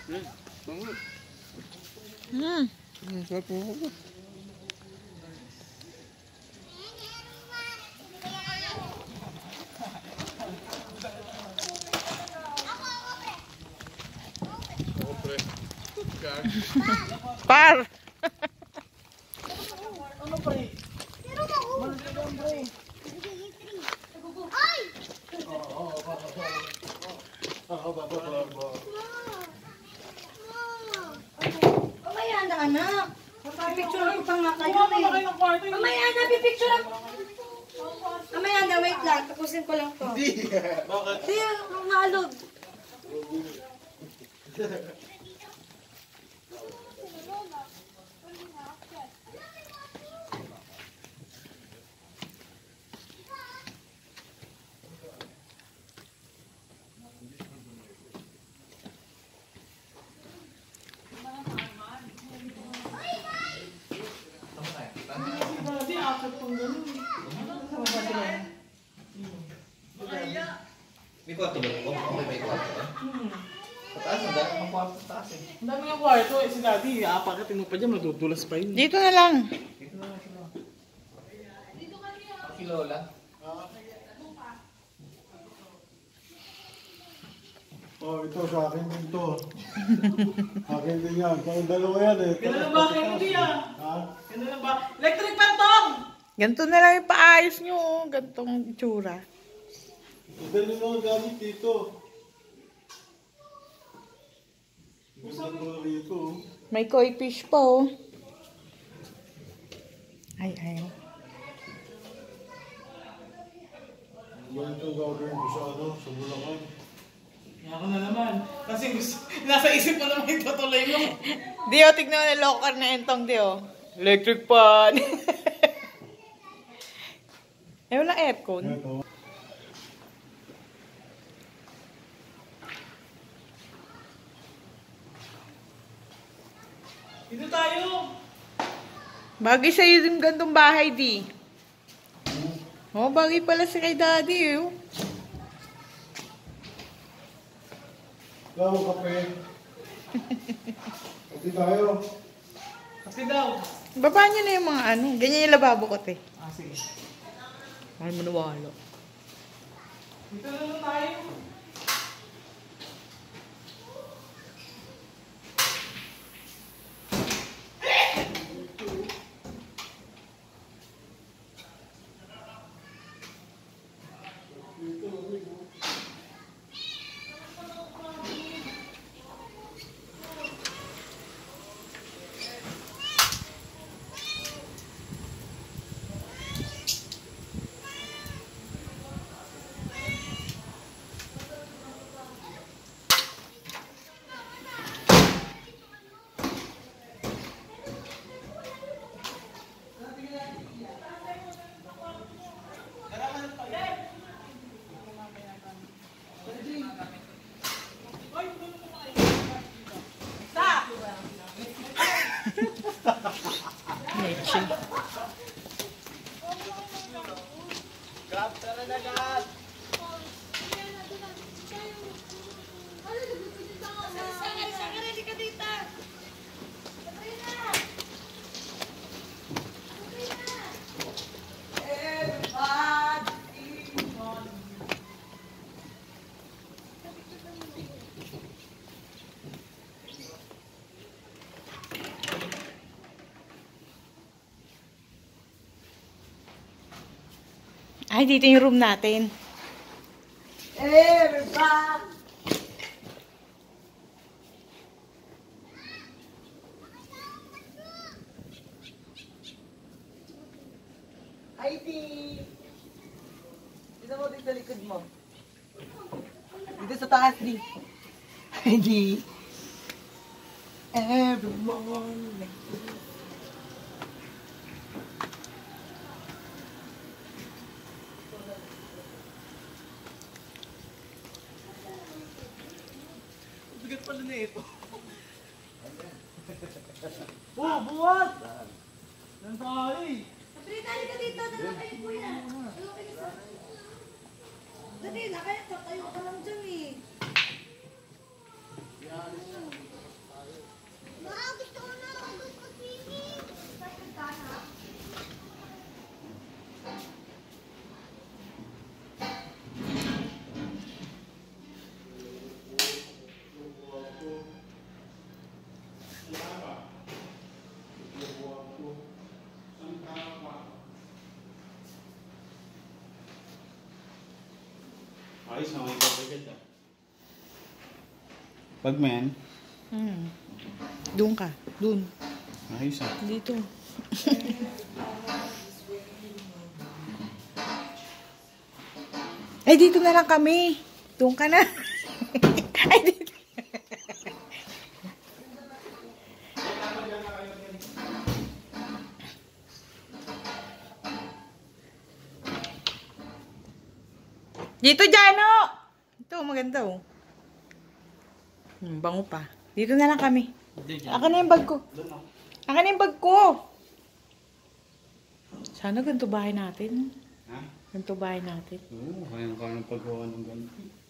Sarap po. Par! Ano pa eh? Mamaya na anak. Pipicture ko pa nga kayo eh. Mamaya na, pipicture ako. Mamaya na, wait lang. Tapusin ko lang to. Hindi. Bakit? Hindi, naalog. May kwarto ba ito? Okay, may kwarto ba? Pataas na dahil ang kwarto sa taas eh. Ang dami ng kwarto eh. Si daddy, apakatin mo pa dyan, madudulas pa yun. Dito na lang. Dito na lang sila. Si Lola. Oh, ito sa akin din to. Akin din yan. Kung dalawa yan eh. Ganda lang ba kayo hindi ah? Ha? Ganda lang ba? Electric fan tong! Ganito na lang yung paayos nyo. Gantong itsura. Madali mo ang gamit dito. Gusto ko rito. May koi fish pa oh. Ay, ay. Yan ito gagawin ko sa ano, sa Bulacan. Ako na naman. Kasi nasa isip ko naman yung tutuloy mo. Dio, tignan mo na locker na entong Dio. Electric fan. Eh, walang aircon. Ito. Dito tayo. Bagay sa'yo yung gantong bahay, di. Oh, bagay pala si kay daddy, eh. Daw, kape. Kape tayo. Kasi daw. Baba niyo na yung mga ano. Ganyan yung lababo ko, te. Ah, sige. Mahal mo nawalo. Dito na lang tayo. Mechi. Grab, tara na grab. Ay, dito yung room natin. Eh, bang! Heidi! Dito mo dito sa likod mo. Dito sa taas, di. Heidi! Everyone. Bigat pala na ito. Oh, buwan! Yan tayo eh. Sabrina, halika dito. Dalawa kayo kuya. Dalawa kayo sa... Dali, nakaya ka. Tayo ka lang dyan eh. Ayos na, may kapagod ah. Pag men, Doon ka. Doon. ayos ah. Dito. Ay, dito na lang kami. Doon ka na. Ay, dito. Dito, Jano! Ito, maganda oh. Bango pa. Dito na lang kami. Akin na yung bag ko. Akin na yung bag ko. Sana ganito bahay natin. Ha? Ganito bahay natin. Oo, kaya na ng paggawa ng ganito.